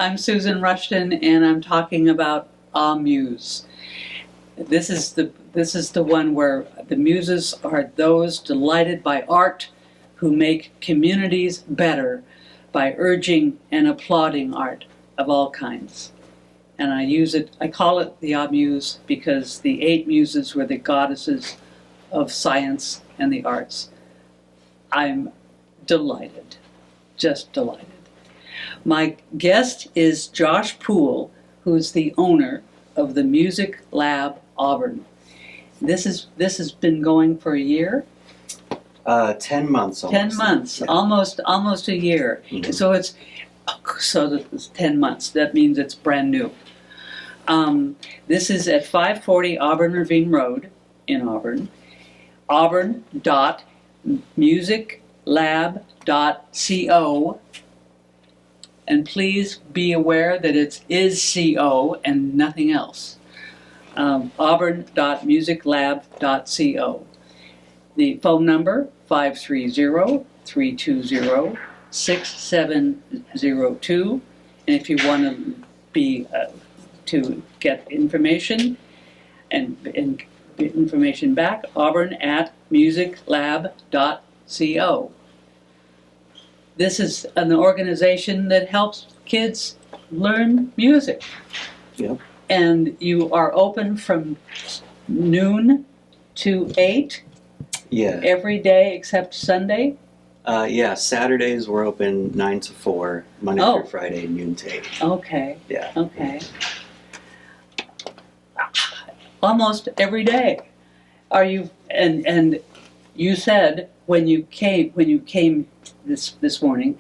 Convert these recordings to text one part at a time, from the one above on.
I'm Susan Rushton, and I'm talking about Muse. This is the one where the muses are those delighted by art who make communities better by urging and applauding art of all kinds. And I call it the Muse because the 8 muses were the goddesses of science and the arts. I'm delighted, just delighted. My guest is Josh Poole, who's the owner of the Music Lab Auburn. This has been going for a year? 10 months almost. 10 months, yeah. almost a year. Mm-hmm. So it's 10 months. That means it's brand new. This is at 540 Auburn Ravine Road in Auburn. Auburn.musiclab.co. And please be aware that it is CO and nothing else. Auburn.musiclab.co. The phone number, 530-320-6702. And if you want to get information and information back, auburn@musiclab.co. This is an organization that helps kids learn music. Yep. And you are open from noon to 8? Yeah. Every day except Sunday? Yeah, Saturdays we're open 9 to 4, Monday through Friday, noon to 8. Okay. Yeah. Okay. Almost every day. Are you, and you said when you came this morning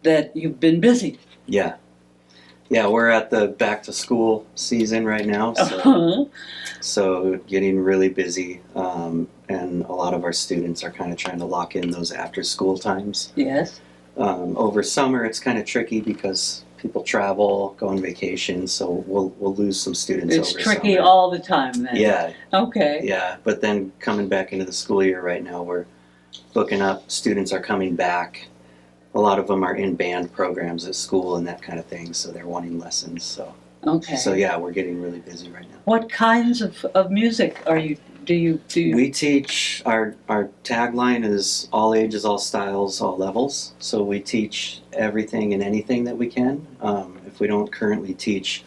that you've been busy. Yeah, we're at the back to school season right now, so getting really busy, and a lot of our students are kind of trying to lock in those after school times. Yes. Over summer it's kind of tricky because people travel, go on vacation, so we'll lose some students over summer. It's tricky all the time then. Yeah. Okay. Yeah, but then coming back into the school year right now, we're booking up. Students are coming back. A lot of them are in band programs at school and that kind of thing, so they're wanting lessons. So yeah, we're getting really busy right now. What kinds of music do you? We teach, our tagline is all ages, all styles, all levels. So we teach everything and anything that we can. If we don't currently teach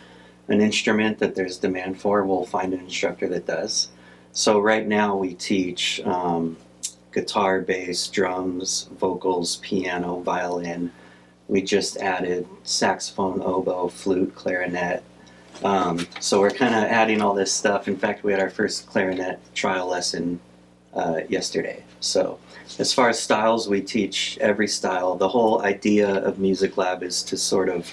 an instrument that there's demand for, we'll find an instructor that does. So right now we teach guitar, bass, drums, vocals, piano, violin. We just added saxophone, oboe, flute, clarinet. So we're kind of adding all this stuff. In fact, we had our first clarinet trial lesson yesterday. So as far as styles, we teach every style. The whole idea of Music Lab is to sort of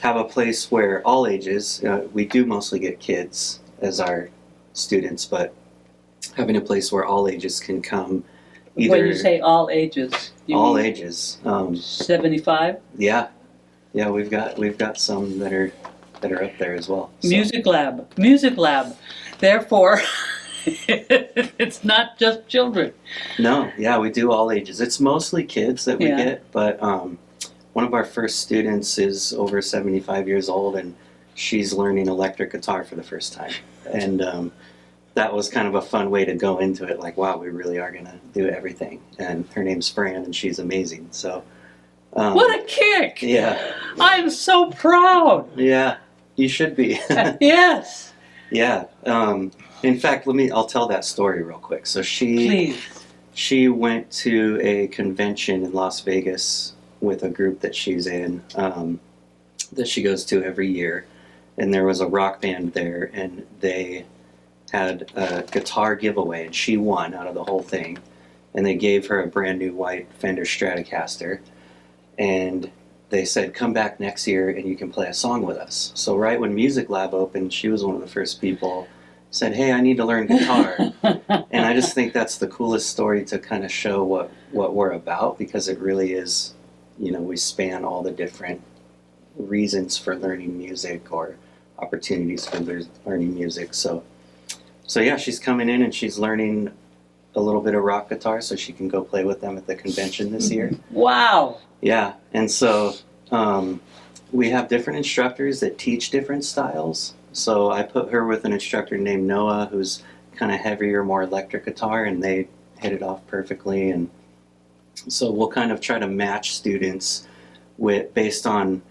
have a place where all ages, we do mostly get kids as our students, but having a place where all ages can come. When you say all ages, you all mean ages. 75? Yeah, we've got some that are up there as well. So. Music Lab. Therefore, it's not just children. No, yeah, we do all ages. It's mostly kids that we get, but one of our first students is over 75 years old, and she's learning electric guitar for the first time. And that was kind of a fun way to go into it, like, wow, we really are going to do everything. And her name's Fran, and she's amazing. So, what a kick! Yeah. I'm so proud! Yeah, you should be. Yes! Yeah. In fact, I'll tell that story real quick. So Please. She went to a convention in Las Vegas with a group that she's in, that she goes to every year. And there was a rock band there, and they had a guitar giveaway, and she won out of the whole thing. And they gave her a brand new white Fender Stratocaster, and they said, come back next year and you can play a song with us. So right when Music Lab opened, she was one of the first people, said, hey, I need to learn guitar. And I just think that's the coolest story to kind of show what we're about, because it really is, we span all the different reasons for learning music or opportunities for learning music. So yeah, she's coming in and she's learning a little bit of rock guitar so she can go play with them at the convention this year. Wow. Yeah, and so we have different instructors that teach different styles. So I put her with an instructor named Noah, who's kind of heavier, more electric guitar, and they hit it off perfectly. And so we'll kind of try to match students with based on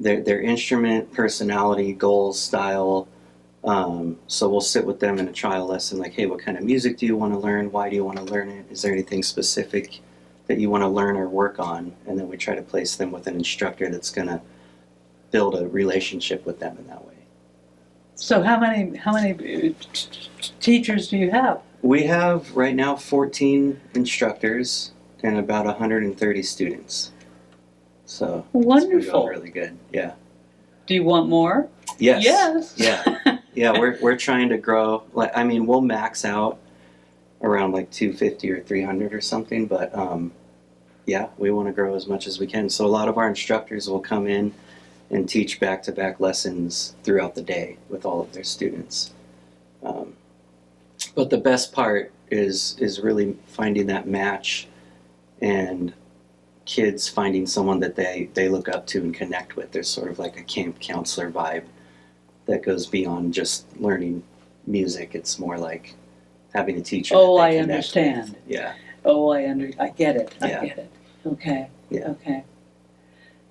their instrument, personality, goals, style. So we'll sit with them in a trial lesson, like, hey, what kind of music do you want to learn? Why do you want to learn it? Is there anything specific that you want to learn or work on? And then we try to place them with an instructor that's going to build a relationship with them in that way. So how many teachers do you have? We have right now 14 instructors and about 130 students. So Wonderful. it's been going really good. Yeah. Do you want more? Yes. Yes. Yeah. Yeah. We're trying to grow. Like, I mean, we'll max out around like 250 or 300 or something, but yeah, we want to grow as much as we can. So a lot of our instructors will come in and teach back-to-back lessons throughout the day with all of their students. But the best part is really finding that match and kids finding someone that they look up to and connect with. There's sort of like a camp counselor vibe that goes beyond just learning music. It's more like having a teacher. Oh, that I they connect understand. with. Yeah. Oh, I get it. I Yeah. get it. Okay. Yeah. Okay.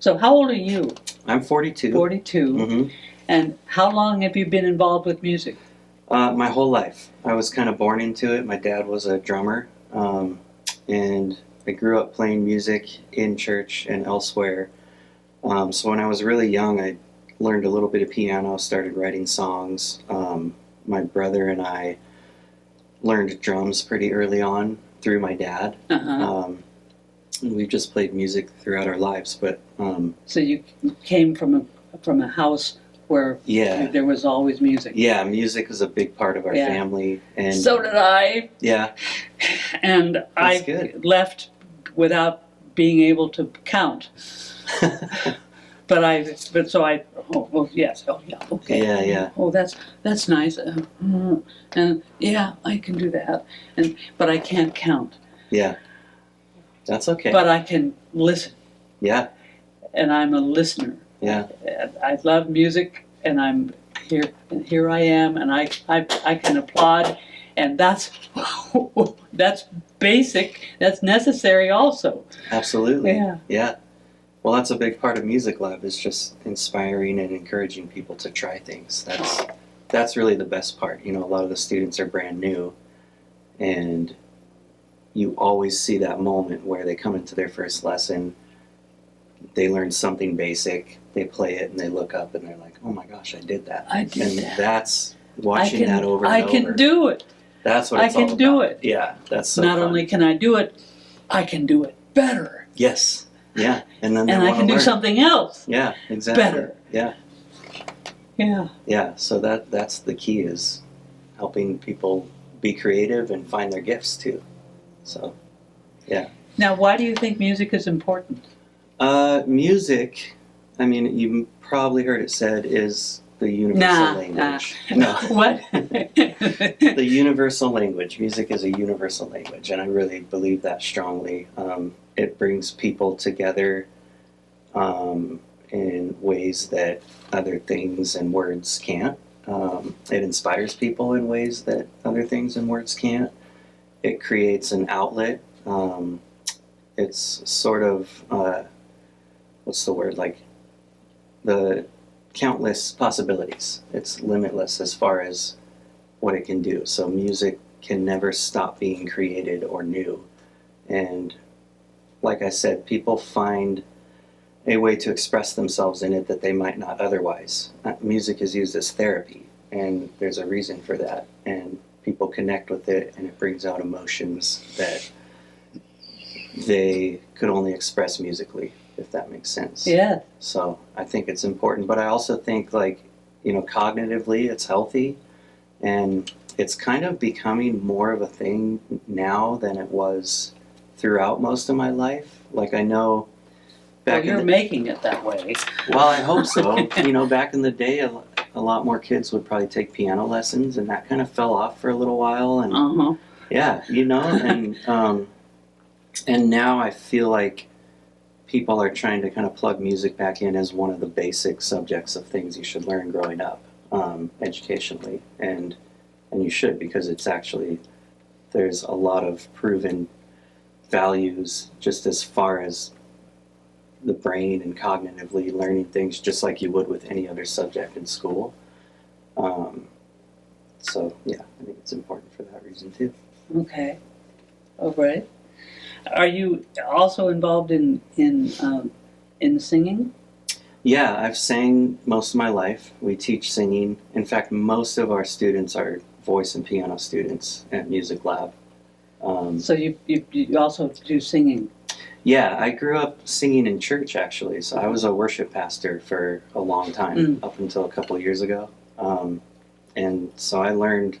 So how old are you? I'm 42. 42. Mm-hmm. And how long have you been involved with music? My whole life. I was kind of born into it. My dad was a drummer, and I grew up playing music in church and elsewhere. So when I was really young, I learned a little bit of piano, started writing songs. My brother and I learned drums pretty early on through my dad. Uh-huh. And we've just played music throughout our lives. But So you came from a house where yeah, there was always music. yeah, music is a big part of our Yeah. family. And So did I. yeah, And I good. left without being able to count. But so I, oh, well, yes, oh, yeah, okay. Yeah, yeah. Oh, that's nice. And yeah, I can do that. But I can't count. yeah, that's okay. But I can listen, Yeah, and I'm a listener. yeah, And I love music, and I'm here. And here I am, and I can applaud, and that's basic. That's necessary also. absolutely. Yeah. Yeah. Well, that's a big part of Music Lab, is just inspiring and encouraging people to try things. That's really the best part. You know, a lot of the students are brand new, and you always see that moment where they come into their first lesson, they learn something basic, they play it, and they look up and they're like, "Oh my gosh, I did that!" I did and that. that's watching that over and I over. can do it. That's what I it's all can do about. it. Yeah, that's so Not fun. only can I do it, I can do it better. Yes. Yeah. And then they And I wanna can do learn. something else Yeah, exactly. better. Yeah. Yeah. Yeah. So that's the key, is helping people be creative and find their gifts too. So Now, why do you think music is important? music, I mean, you've probably heard it said, is the universal language. No. What? The universal language. Music is a universal language, and I really believe that strongly. It brings people together in ways that other things and words can't. It inspires people in ways that other things and words can't. It creates an outlet. It's sort of, what's the word, like the countless possibilities. It's limitless as far as what it can do. So music can never stop being created or new. And like I said, people find a way to express themselves in it that they might not otherwise. Music is used as therapy, and there's a reason for that. And people connect with it, and it brings out emotions that they could only express musically, if that makes sense. Yeah. So I think it's important, but I also think, like, you know, cognitively it's healthy, and it's kind of becoming more of a thing now than it was throughout most of my life. Like, I know Well, you're making it that way. well, I hope so. You know, back in the day, a lot more kids would probably take piano lessons, and that kind of fell off for a little while. And Uh-huh. yeah, you know, and now I feel like people are trying to kind of plug music back in as one of the basic subjects of things you should learn growing up, educationally, and you should, because it's actually, there's a lot of proven values just as far as the brain and cognitively learning things just like you would with any other subject in school. So yeah, I think it's important for that reason too. Okay. All right. Are you also involved in singing? Yeah, I've sang most of my life. We teach singing. In fact, most of our students are voice and piano students at Music Lab. So you also do singing? Yeah, I grew up singing in church actually. So I was a worship pastor for a long time, up until a couple of years ago. And so I learned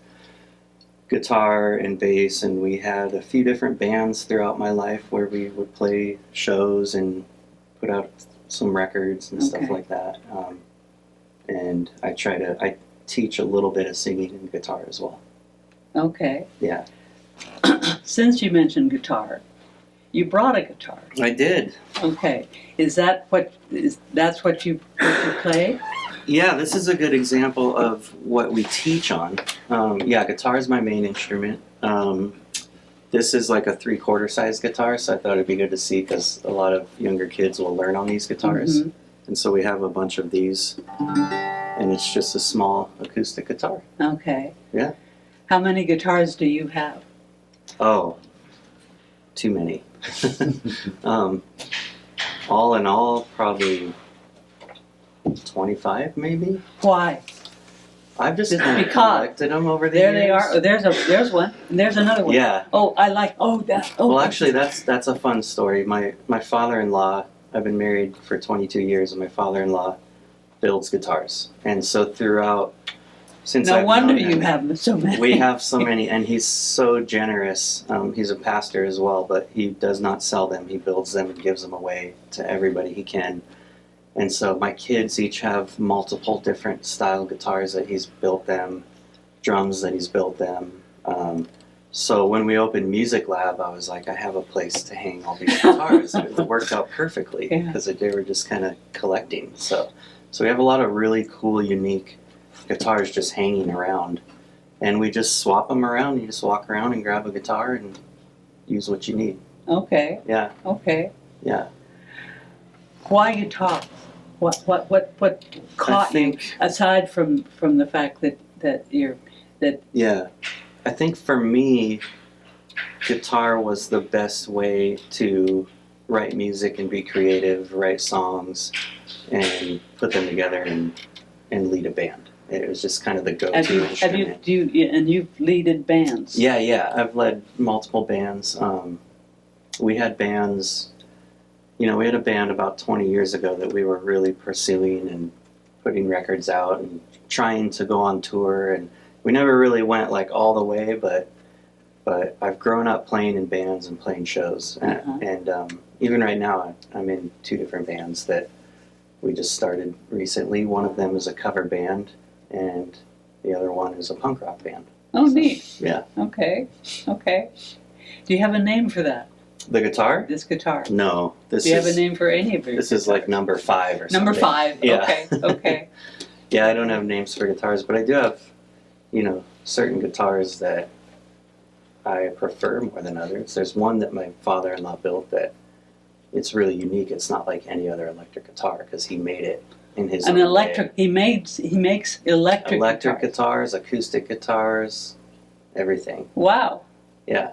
guitar and bass, and we had a few different bands throughout my life where we would play shows and put out some records and stuff like that. And I teach a little bit of singing and guitar as well. Okay. Yeah. Since you mentioned guitar, you brought a guitar. I did. Okay. That's what you play? Yeah, this is a good example of what we teach on. Yeah, guitar is my main instrument. This is like a 3/4 size guitar, so I thought it'd be good to see because a lot of younger kids will learn on these guitars. And so we have a bunch of these, and it's just a small acoustic guitar. Okay. Yeah. How many guitars do you have? Oh, too many. All in all, probably 25 maybe. Why? I've just Just kind of because. collected them over the There years. they are. Oh, there's one. And there's another one. Yeah. Oh, I like. Oh, that. Oh. Well, actually, that's a fun story. My father-in-law. I've been married for 22 years, and my father-in-law builds guitars. And so throughout, since No I've wonder known him, you have so many. we have so many, and he's so generous. He's a pastor as well, but he does not sell them. He builds them and gives them away to everybody he can. And so my kids each have multiple different style guitars that he's built them, drums that he's built them. So when we opened Music Lab, I was like, I have a place to hang all these guitars. It worked out perfectly because they were just kind of collecting. So we have a lot of really cool, unique guitars just hanging around. And we just swap them around. You just walk around and grab a guitar and use what you need. Okay. Yeah. Okay. Yeah. Why guitar? What caught you aside from the fact that you're that? Yeah. I think for me, guitar was the best way to write music and be creative, write songs, and put them together and lead a band. It was just kind of the go-to instrument. And you've leaded bands? Yeah. I've led multiple bands. We had bands. We had a band about 20 years ago that we were really pursuing and putting records out and trying to go on tour, and we never really went like all the way, but I've grown up playing in bands and playing shows, and even right now I'm in 2 different bands that we just started recently. One of them is a cover band, and the other one is a punk rock band. Oh, neat. Yeah. Okay. Do you have a name for that? The guitar? This guitar? No. Do you have a name for any of your This is like number 5 or something. Number 5. Yeah. Okay. Yeah, I don't have names for guitars, but I do have, certain guitars that I prefer more than others. There's one that my father-in-law built that it's really unique. It's not like any other electric guitar because he made it in his own way. He makes electric guitars, acoustic guitars, everything. Wow. Yeah.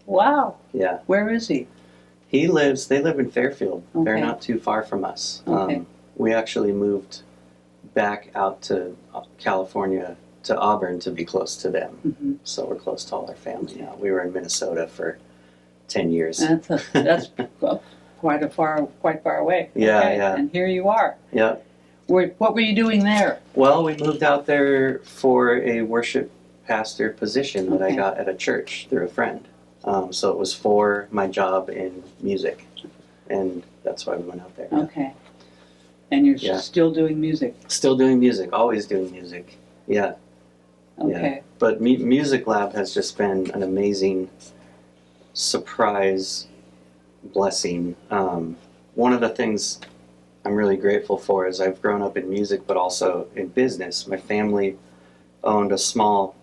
Wow. Yeah. Where is he? They live in Fairfield. Okay. They're not too far from us. Okay. We actually moved back out to California, to Auburn, to be close to them. So we're close to all our family now. We were in Minnesota for 10 years. That's quite far away. Yeah, okay. yeah. And here you are. Yeah. What were you doing there? Well, we moved out there for a worship pastor position that I got at a church through a friend. So it was for my job in music, and that's why we went out there. Okay. And you're still doing music? Still doing music, always doing music. Yeah. Okay. Yeah. But Music Lab has just been an amazing surprise blessing. One of the things I'm really grateful for is I've grown up in music, but also in business. My family owned a small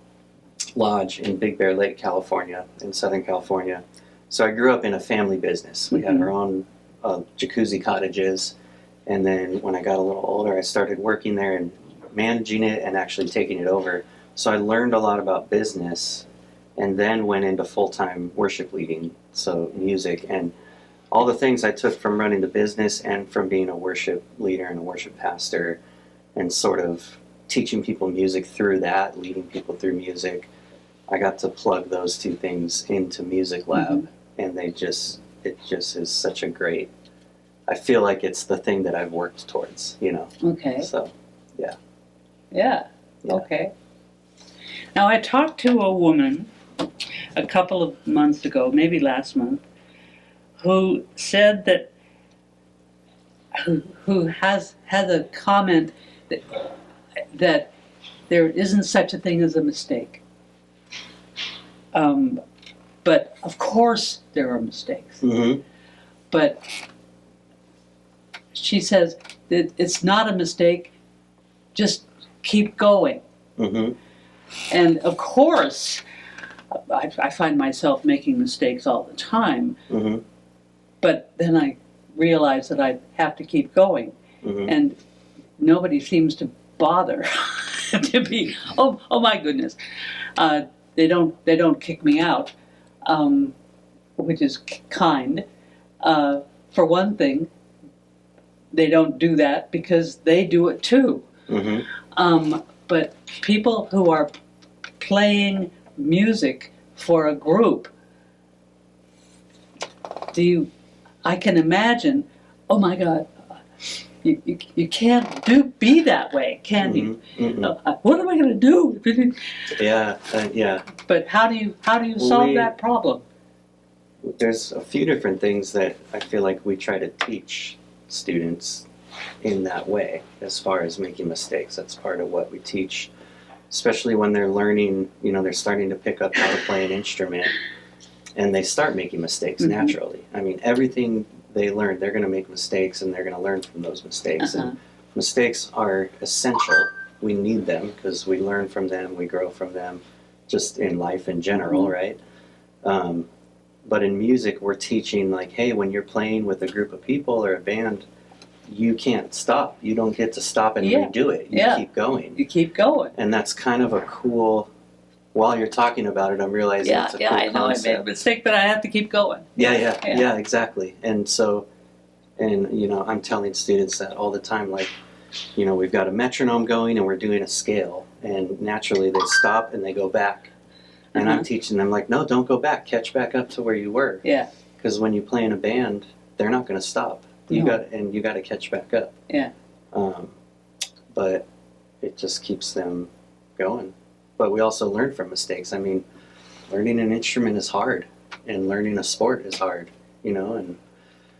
lodge in Big Bear Lake, California, in Southern California. So I grew up in a family business. We had our own jacuzzi cottages. And then when I got a little older, I started working there and managing it and actually taking it over. So I learned a lot about business and then went into full-time worship leading, so music. And all the things I took from running the business and from being a worship leader and a worship pastor and sort of teaching people music through that, leading people through music, I got to plug those two things into Music Lab, and it just is such a great, I feel like it's the thing that I've worked towards, you know. Okay. So, Yeah. Yeah. Okay. Now, I talked to a woman a couple of months ago, maybe last month, who said that, who has a comment that there isn't such a thing as a mistake. But of course there are mistakes. Mm-hmm. But she says that it's not a mistake, just keep going. Mm-hmm. And of course, I find myself making mistakes all the time, Mm-hmm. but then I realize that I have to keep going. Mm-hmm. And nobody seems to bother to be, oh my goodness. They don't kick me out, which is kind. For one thing, they don't do that because they do it too. Mm-hmm. But people who are playing music for a group, I can imagine, oh my God, you can't be that way, can you? Mm-hmm. What am I going to do? Yeah, yeah. But how do you solve that problem? There's a few different things that I feel like we try to teach students in that way as far as making mistakes. That's part of what we teach, especially when they're learning, you know, they're starting to pick up how to play an instrument and they start making mistakes naturally. I mean, everything they learn, they're going to make mistakes and they're going to learn from those mistakes. And mistakes are essential. We need them because we learn from them, we grow from them, just in life in general, right? But in music, we're teaching like, hey, when you're playing with a group of people or a band, you can't stop. You don't get to stop and redo it. You keep going. You keep going. And that's kind of a cool, while you're talking about it, I'm realizing it's a cool I know concept. I made a mistake, but I have to keep going. Yeah, exactly. And so, and you know, I'm telling students that all the time, like, you know, we've got a metronome going and we're doing a scale, and naturally they stop and they go back. And I'm teaching them like, no, don't go back. Catch back up to where you were. Yeah. Because when you play in a band, they're not going to stop. You got to catch back up. Yeah. But it just keeps them going. But we also learn from mistakes. I mean, learning an instrument is hard, and learning a sport is hard. You know, and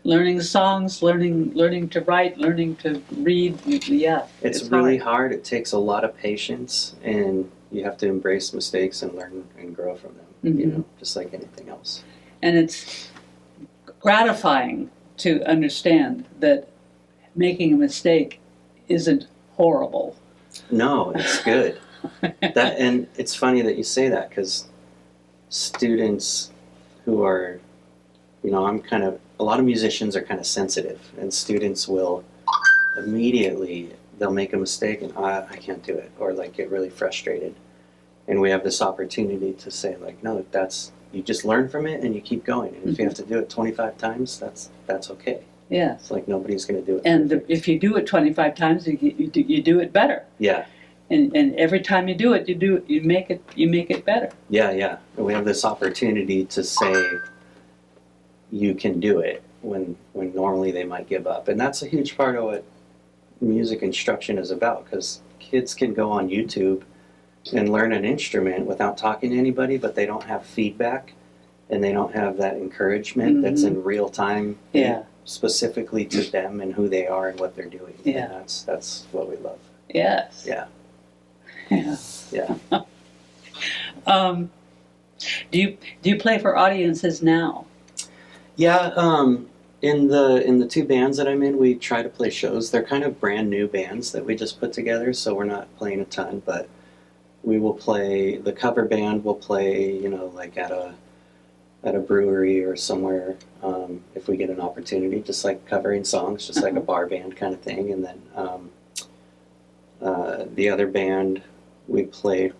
learning songs, learning to write, learning to read. Yeah. It's really hard. It takes a lot of patience, and you have to embrace mistakes and learn and grow from them, you know, just like anything else. And it's gratifying to understand that making a mistake isn't horrible. No, it's good. And it's funny that you say that, because students who are, you know, a lot of musicians are kind of sensitive, and students will immediately, they'll make a mistake and I can't do it, or like get really frustrated. And we have this opportunity to say like, no, you just learn from it and you keep going. And if you have to do it 25 times, that's okay. Yeah. It's like nobody's going to do it. And if you do it 25 times, you do it better. Yeah. And every time you do it, you make it better. Yeah. And we have this opportunity to say you can do it when normally they might give up. And that's a huge part of what music instruction is about, because kids can go on YouTube and learn an instrument without talking to anybody, but they don't have feedback and they don't have that encouragement that's in real time, specifically to them and who they are and what they're doing. Yeah. And that's what we love. Yes. Yeah. Do you play for audiences now? Yeah, in the two bands that I'm in, we try to play shows. They're kind of brand new bands that we just put together, so we're not playing a ton, but we will play. The cover band will play, you know, like at a brewery or somewhere, if we get an opportunity, just like covering songs, just like a bar band kind of thing. And then the other band, we played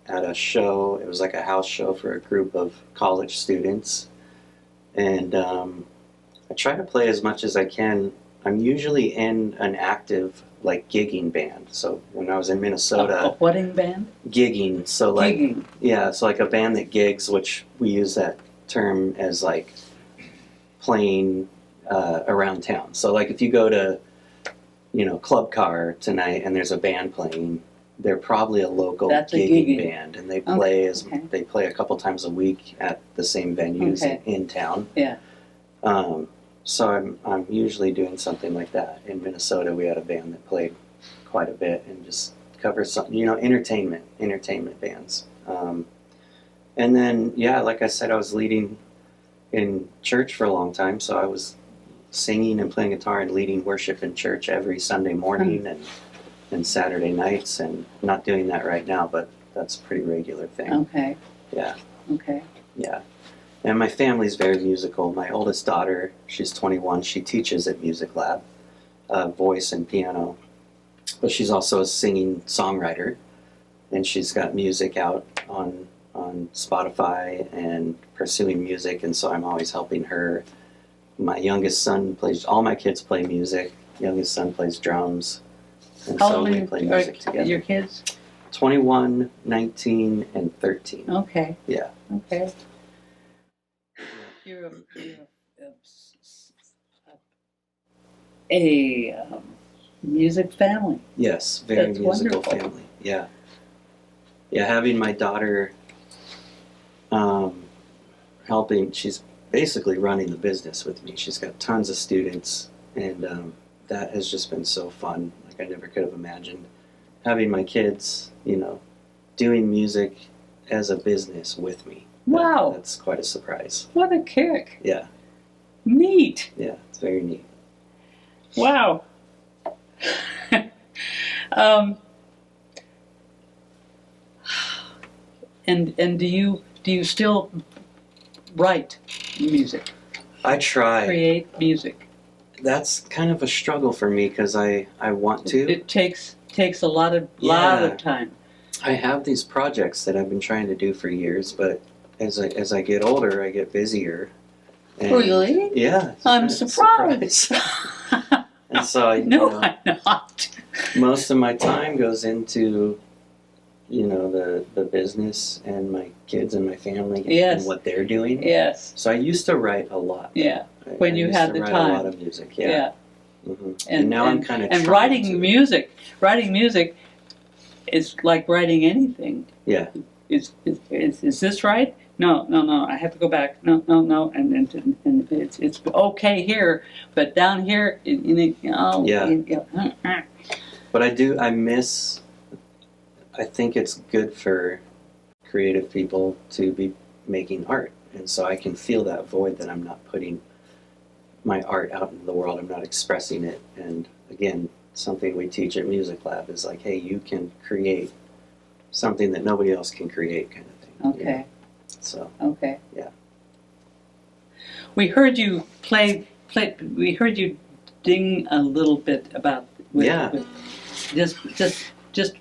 at a show. It was like a house show for a group of college students. And I try to play as much as I can. I'm usually in an active, like, gigging band. So when I was in Minnesota, A wedding band? gigging. So like, Gigging. yeah, so like a band that gigs, which we use that term as like playing around town. So like if you go to, you know, Club Car tonight and there's a band playing, they're probably a local That's a gigging gigging. band, and they play Okay. they play a couple times a week at the same venues Okay. in town. Yeah. So I'm usually doing something like that. In Minnesota, we had a band that played quite a bit and just covers some, you know, entertainment bands. And then, yeah, like I said, I was leading in church for a long time, so I was singing and playing guitar and leading worship in church every Sunday morning and Saturday nights, and not doing that right now, but that's a pretty regular thing. Okay. Yeah. Okay. Yeah. And my family's very musical. My oldest daughter, she's 21, she teaches at Music Lab, voice and piano. But she's also a singing songwriter, and she's got music out on Spotify and pursuing music, and so I'm always helping her. My youngest son plays, all my kids play music. Youngest son plays drums, and How so old we play music are together. your kids? 21, 19, and 13. Okay. Yeah. Okay. You're a music family. Yes, very That's musical wonderful. family. Yeah. Yeah, having my daughter helping, she's basically running the business with me. She's got tons of students, and that has just been so fun. Like, I never could have imagined having my kids, you know, doing music as a business with me. Wow. That's quite a surprise. What a kick. Yeah, Neat. yeah, it's very neat. Wow. um, and do you still write music? I try. Create music? That's kind of a struggle for me because I want to. It takes a lot of Yeah. time. I have these projects that I've been trying to do for years, but as I get older, I get busier. And Really? Yeah. I'm it's a surprised. surprise. And so I, No, you know, I'm not. most of my time goes into, you know, the business and my kids and my family Yes. and what they're doing. Yes. So I used to write a lot. Yeah. When I you used had to the write time. a lot of music. Yeah. And now I'm kind of and writing music is like writing anything. Yeah. Is this right? No. I have to go back. No. And it's okay here, but down here, Yeah. But I miss. I think it's good for creative people to be making art, and so I can feel that void that I'm not putting my art out into the world. I'm not expressing it. And again, something we teach at Music Lab is like, hey, you can create something that nobody else can create, kind of thing. Okay. You know? So Okay. yeah. We heard you play. We heard you ding a little bit about. Yeah. Just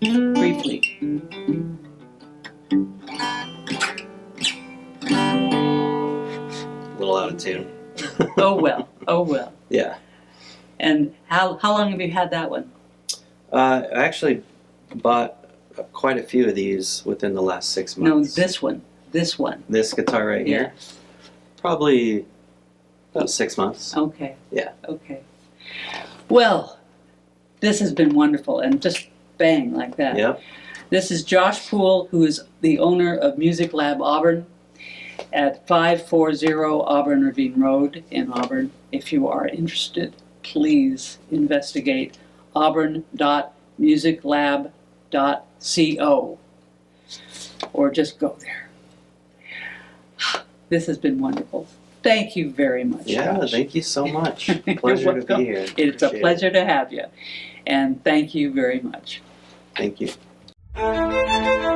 briefly. A little out of tune. Oh well. Yeah. And how long have you had that one? I actually bought quite a few of these within the last 6 No, months. this one. This guitar right here. Probably about 6 months. Okay. Yeah. Okay. Well, this has been wonderful, and just bang like that. Yep. This is Josh Poole, who is the owner of Music Lab Auburn at 540 Auburn Ravine Road in Auburn. If you are interested, please investigate auburn.musiclab.co or just go there. This has been wonderful. thank you very much, Yeah, Josh. thank you so much. You're Pleasure to welcome. be here. It's a Appreciate pleasure it. to have you. And thank you very much. Thank you.